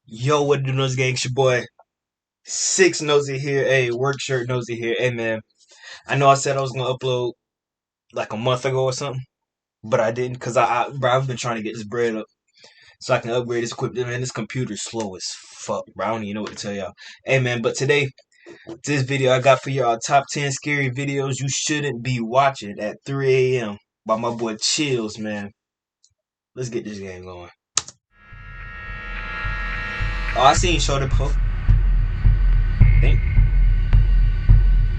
Yo, what do those gang? It's your boy 6ixnozy here. Hey, work shirt nosy here. Hey man, I know I said I was gonna upload like a month ago or something, but I didn't because bro, I've been trying to get this bread up so I can upgrade this equipment. Man, this computer's slow as fuck, bro. I don't even know what to tell y'all. Hey man, but today, this video I got for y'all top 10 scary videos you shouldn't be watching at 3 a.m. by my boy Chills, man. Let's get this game going. Oh, I seen Short before.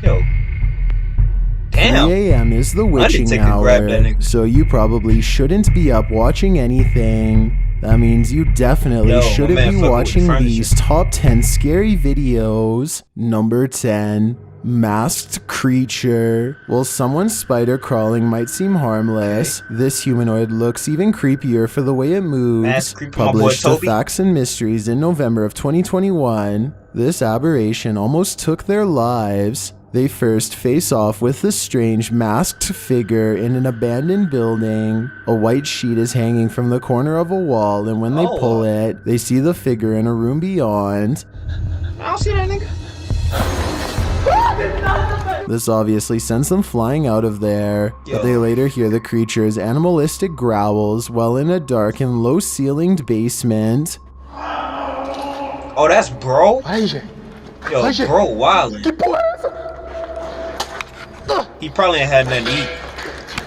Yo. Damn. 3 a.m. is the witching hour, so you probably shouldn't be up watching anything. That means you definitely shouldn't be watching these top 10 scary videos. Number 10. Masked creature. While someone's spider crawling might seem harmless, this humanoid looks even creepier for the way it moves. Published to Facts and Mysteries in November of 2021, this aberration almost took their lives. They first face off with the strange masked figure in an abandoned building. A white sheet is hanging from the corner of a wall, and when they pull it, they see the figure in a room beyond. I don't see that nigga. This obviously sends them flying out of there, but they later hear the creature's animalistic growls while in a dark and low-ceilinged basement. Oh, that's bro? Yo, bro wildin'. He probably ain't had nothing to eat.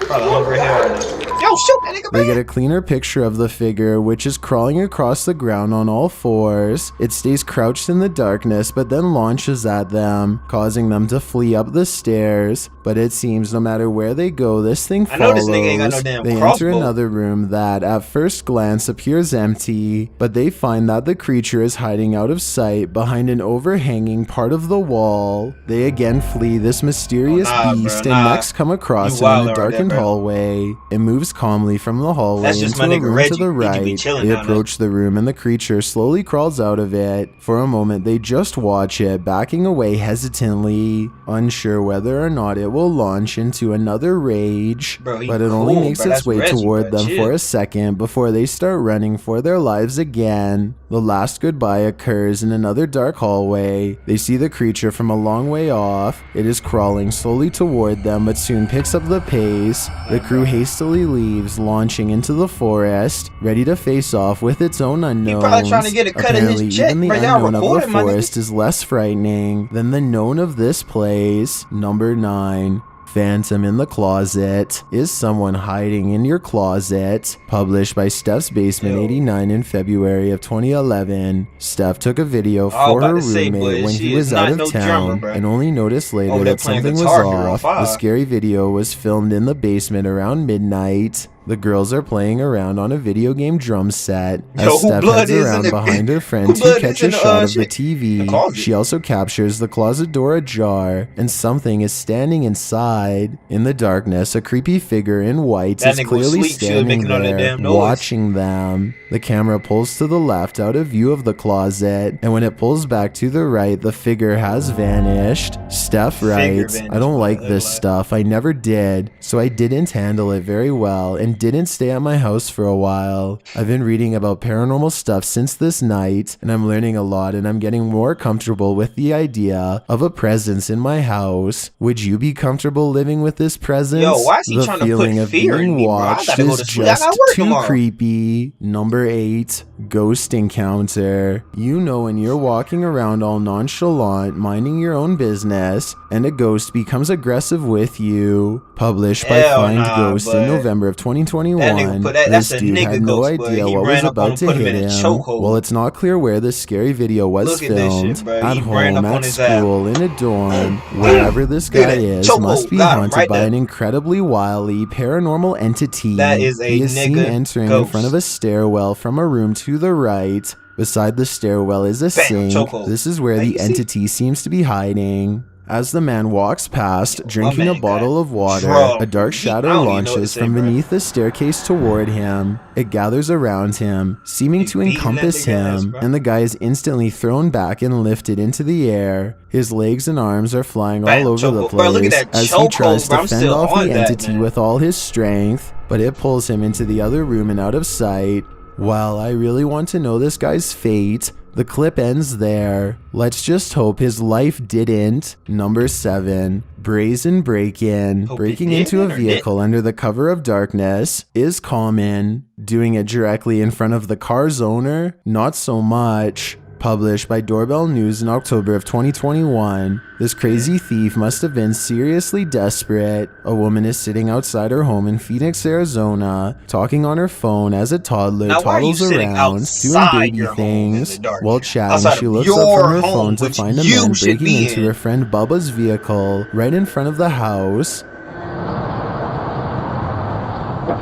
Probably hungry hell right now. Yo, shoot that nigga, man. They get a cleaner picture of the figure, which is crawling across the ground on all fours. It stays crouched in the darkness, but then launches at them, causing them to flee up the stairs. But it seems no matter where they go, this thing follows. This nigga ain't got no damn they crossbow. enter another room that, at first glance, appears empty, but they find that the creature is hiding out of sight behind an overhanging part of the wall. They again flee this mysterious beast and next come across it in a darkened hallway. It moves calmly from the hallway into a room to the right. They approach the room and the creature slowly crawls out of it. For a moment, they just watch it, backing away hesitantly, unsure whether or not it will launch into another rage, but it only makes its way toward them for a second before they start running for their lives again. The last goodbye occurs in another dark hallway. They see the creature from a long way off. It is crawling slowly toward them, but soon picks up the pace. The crew hastily leaves, launching into the forest, ready to face off with its own unknowns. Apparently, even the unknown of the forest is less frightening than the known of this place. Number 9. Phantom in the Closet. Is someone hiding in your closet? Published by Steph's Basement 89 in February of 2011. Steph took a video for her roommate when he was out of town and only noticed later that something was off. The scary video was filmed in the basement around midnight. The girls are playing around on a video game drum set as Steph heads around behind her friend to catch a shot of the TV. She also captures the closet door ajar, and something is standing inside. In the darkness, a creepy figure in white is clearly standing there, watching them. The camera pulls to the left out of view of the closet, and when it pulls back to the right, the figure has vanished. Steph writes, "I don't like this stuff. I never did, so I didn't handle it very well and didn't stay at my house for a while. I've been reading about paranormal stuff since this night, and I'm learning a lot, and I'm getting more comfortable with the idea of a presence in my house. Would you be comfortable living with this presence? The feeling of being watched is just too creepy." Number 8. Ghost encounter. You know when you're walking around all nonchalant, minding your own business, and a ghost becomes aggressive with you. Published by Find Ghost in November of 2021, this dude had no idea what was about to hit him. While it's not clear where this scary video was filmed, at home, at school, in a dorm, wherever this guy is must be haunted by an incredibly wily paranormal entity. He is seen entering in front of a stairwell from a room to the right. Beside the stairwell is a sink. This is where the entity seems to be hiding. As the man walks past, drinking a bottle of water, a dark shadow launches from beneath the staircase toward him. It gathers around him, seeming to encompass him, and the guy is instantly thrown back and lifted into the air. His legs and arms are flying all over the place as he tries to fend off the entity with all his strength, but it pulls him into the other room and out of sight. While I really want to know this guy's fate, The clip ends there. Let's just hope his life didn't. Number 7. Brazen break-in. Breaking into a vehicle under the cover of darkness is common. Doing it directly in front of the car's owner, not so much. Published by Doorbell News in October of 2021. This crazy thief must have been seriously desperate. A woman is sitting outside her home in Phoenix, Arizona, talking on her phone as a toddler toddles around, doing baby things. While chatting, she looks up from her phone to find a man breaking into her friend Bubba's vehicle right in front of the house.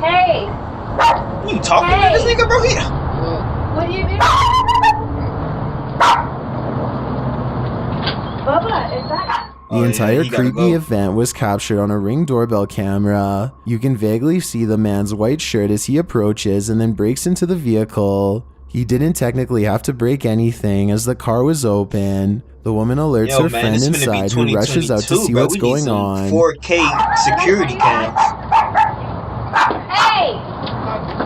Hey! You talking to this nigga, bro? What do you mean? Bubba, is that... The entire creepy event was captured on a Ring doorbell camera. You can vaguely see the man's white shirt as he approaches and then breaks into the vehicle. He didn't technically have to break anything as the car was open. The woman alerts her friend inside who rushes out to see what's going on. 4K security cams. Hey!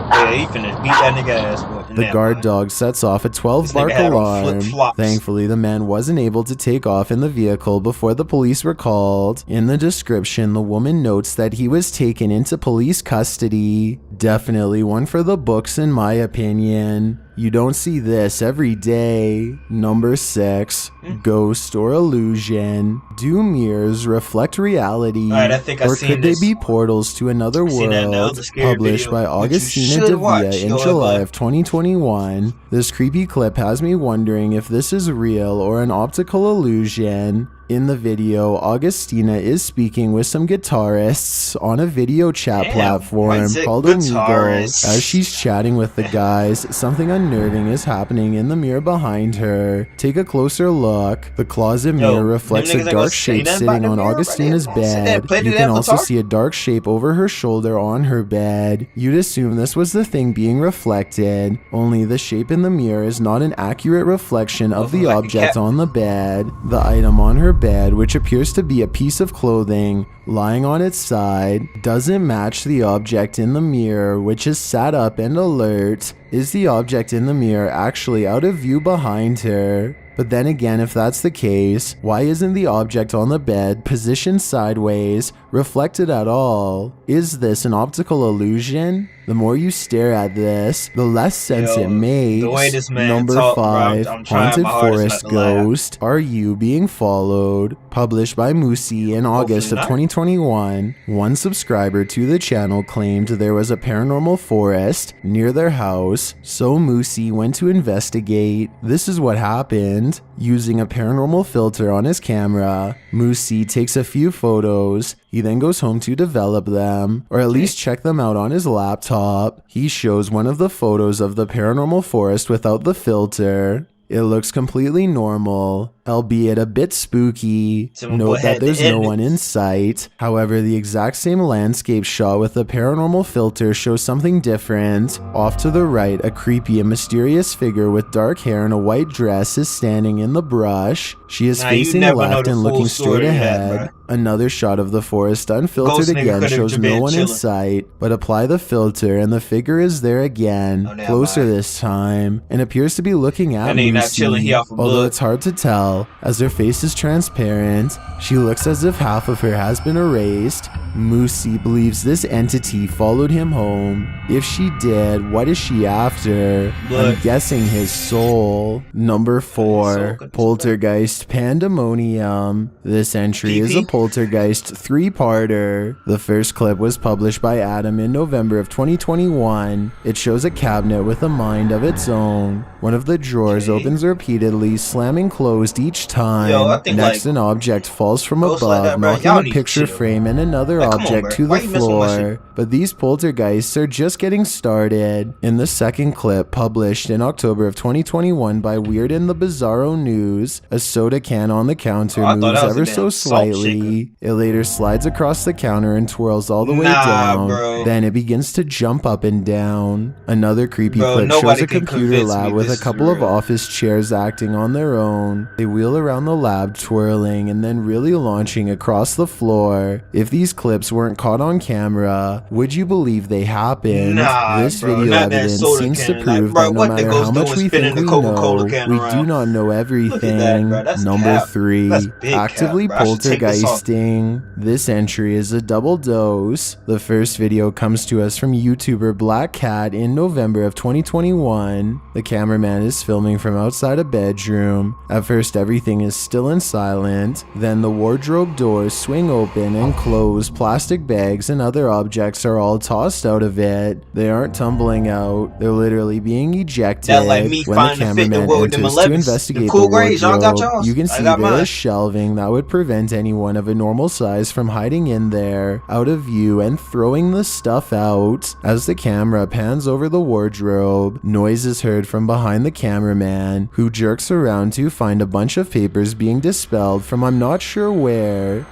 Yeah, he finna beat that nigga ass, boy. The guard dog sets off a 12-bark alarm. Thankfully, the man wasn't able to take off in the vehicle before the police were called. In the description, the woman notes that he was taken into police custody. Definitely one for the books in my opinion. You don't see this every day. Number 6. Ghost or illusion. Do mirrors reflect reality? Or could they be portals to another world? Published by Augustina Devia in July of 2021. This creepy clip has me wondering if this is real or an optical illusion. In the video, Augustina is speaking with some guitarists on a video chat platform called Omegle. As she's chatting with the guys, something unnerving is happening in the mirror behind her. Take a closer look. The closet mirror reflects a dark shape sitting on Augustina's bed. You can also see a dark shape over her shoulder on her bed. You'd assume this was the thing being reflected, only the shape in the mirror is not an accurate reflection of the object on the bed. The item on her bed, which appears to be a piece of clothing lying on its side, doesn't match the object in the mirror, which is sat up and alert. Is the object in the mirror actually out of view behind her? But then again, if that's the case, why isn't the object on the bed positioned sideways, reflected at all? Is this an optical illusion? The more you stare at this, the less sense it makes. Number 5, Haunted Forest Ghost. Are you being followed? Published by Moosey in August of 2021. One subscriber to the channel claimed there was a paranormal forest near their house, so Moosey went to investigate. This is what happened. Using a paranormal filter on his camera, Moosey takes a few photos. He then goes home to develop them, or at least check them out on his laptop. He shows one of the photos of the paranormal forest without the filter. It looks completely normal, albeit a bit spooky. Note that there's no one in sight. However, the exact same landscape shot with the paranormal filter shows something different. Off to the right, a creepy and mysterious figure with dark hair and a white dress is standing in the brush. She is facing left and looking straight ahead. Another shot of the forest unfiltered again shows no one in sight, but apply the filter and the figure is there again, closer this time, and appears to be looking at Moosey, although it's hard to tell, as her face is transparent. She looks as if half of her has been erased. Moosey believes this entity followed him home. If she did, what is she after? I'm guessing his soul. Number 4, Poltergeist Pandemonium. This entry is a Poltergeist 3-parter. The first clip was published by Adam in November of 2021. It shows a cabinet with a mind of its own. One of the drawers opens repeatedly, slamming closed each time. Next, an object falls from above, knocking a picture frame and another object to the floor. But these poltergeists are just getting started. In the second clip, published in October of 2021 by Weird and the Bizarro News, a soda can on the counter moves ever so slightly. It later slides across the counter and twirls all the way down. Then it begins to jump up and down. Another creepy clip shows a computer lab with a a couple of office chairs acting on their own. They wheel around the lab, twirling and then really launching across the floor. If these clips weren't caught on camera, would you believe they happened? Nah, This bro, video not that evidence soda seems to can. prove Like, bro, that no what they matter goes how much doing we spinning think the we Coca-Cola know, can we around. do not know Look at everything. that, bro. That's Number cap. 3, That's big actively cap, bro. I should take this off. poltergeisting. This entry is a double dose. The first video comes to us from YouTuber Black Cat in November of 2021. The cameraman is filming from outside a bedroom. At first everything is still and silent. Then the wardrobe doors swing open and close. Plastic bags and other objects are all tossed out of it. They aren't tumbling out. They're literally being ejected. That like me When the finding the fit cameraman with them enters to 11s. investigate The cool the grades, y'all got wardrobe, y'alls? you can I see got there mine. is shelving that would prevent anyone of a normal size from hiding in there, out of view, and throwing the stuff out. As the camera pans over the wardrobe, noise is heard from behind the cameraman, who jerks around to find a bunch of papers being dispelled from I'm not sure where.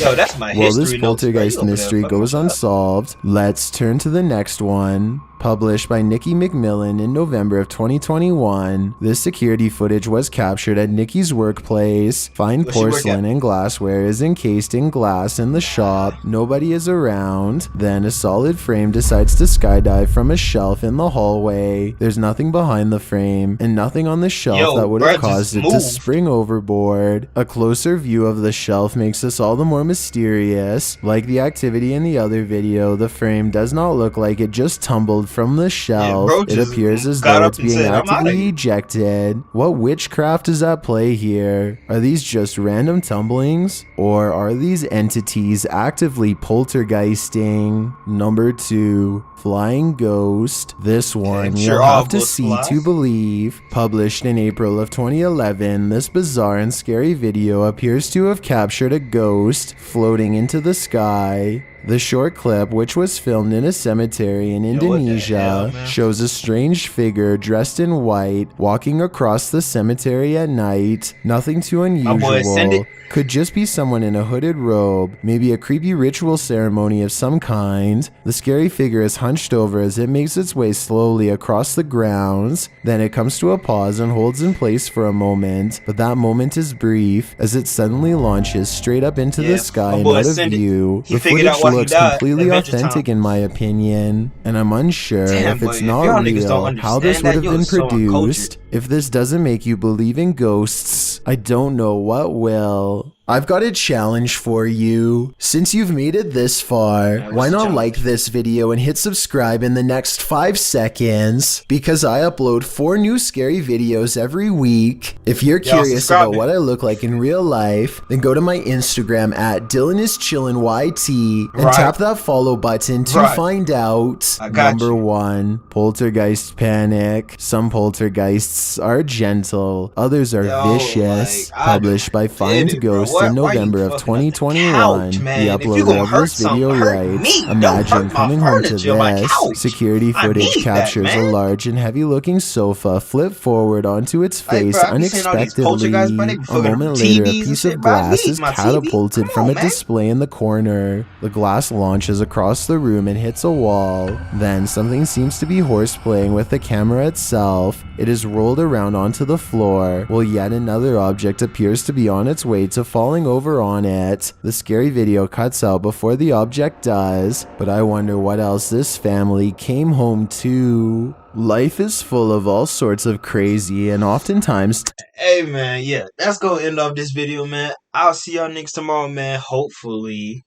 Yo, that's my While history this notes, poltergeist bro. You over mystery there goes fucking unsolved, let's turn to the next one. Published by Nikki McMillan in November of 2021, this security footage was captured at Nikki's workplace. Fine Where's she work porcelain and glassware is encased in glass in the shop. Nobody is around. Then a solid frame decides to skydive from a shelf in the hallway. There's nothing behind the frame and nothing on the shelf Yo, that would bruh, have caused just it to moved. spring overboard. A closer view of the shelf makes this all the more mysterious. Like the activity in the other video, the frame does not look like it just tumbled from the shelf. bro It just appears as got though up it's and being said, "I'm outta actively here." ejected. What witchcraft is at play here? Are these just random tumblings? Or are these entities actively poltergeisting? Number 2. Flying Ghost. This one I'm sure you'll all have to ghosts see fly. to believe. Published in April of 2011, this bizarre and scary video appears to have captured a ghost floating into the sky. The short clip, which was filmed in a cemetery in what the Indonesia, hell, man? shows a strange figure dressed in white walking across the cemetery at night. Nothing too boy, send unusual. it. Could just be someone in a hooded robe, maybe a creepy ritual ceremony of some kind. The scary figure is hunched over as it makes its way slowly across the grounds. Then it comes to a pause and holds in place for a moment, but that moment is brief as it suddenly launches straight up into Yeah, the sky my and boy, out of send it. view. He The figured out footage why he looks died. completely Adventure authentic time. in my opinion, and I'm unsure Damn, if boy, it's if not y'all niggas don't real how this understand would that, have you're been so produced. uncultured. If this doesn't make you believe in ghosts, I don't know what will. I've got a challenge for you. Since you've made it this far, what's why the not challenge? like this video and hit subscribe in the next 5 seconds? Because I upload 4 new scary videos every week. If you're Y'all curious subscribe about me. what I look like in real life, then go to my Instagram at DylanIsChillinYT and Right. tap that follow button to Right. find out. I got Number you. 1, poltergeist panic. Some poltergeists are gentle, others are Yo, vicious. like, I Published by did Find it, bro. Ghost Why- in why you November of fucking up the 2021. couch, man? The If you uploader gonna of hurt this video something, hurt writes, me. Don't imagine hurt my coming home to furniture, my this. couch. Security I footage need that, captures a man. large and heavy looking sofa flip forward onto its Like, face bro, I be seeing all these unexpectedly. poltergeists, bro, they be A fucking moment later, a TVs and piece shit, of bro. I glass need is my TV. catapulted Come from on, a man. display in the corner. The glass launches across the room and hits a wall. Then something seems to be horseplaying with the camera itself. It is rolled around onto the floor, while yet another object appears to be on its way to falling over on it. The scary video cuts out before the object does, but I wonder what else this family came home to. Life is full of all sorts of crazy and oftentimes Hey, man, yeah, that's gonna end off this video, man. I'll see y'all niggas tomorrow, man. Hopefully,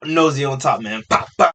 Nosy on top, man. Pop, pop.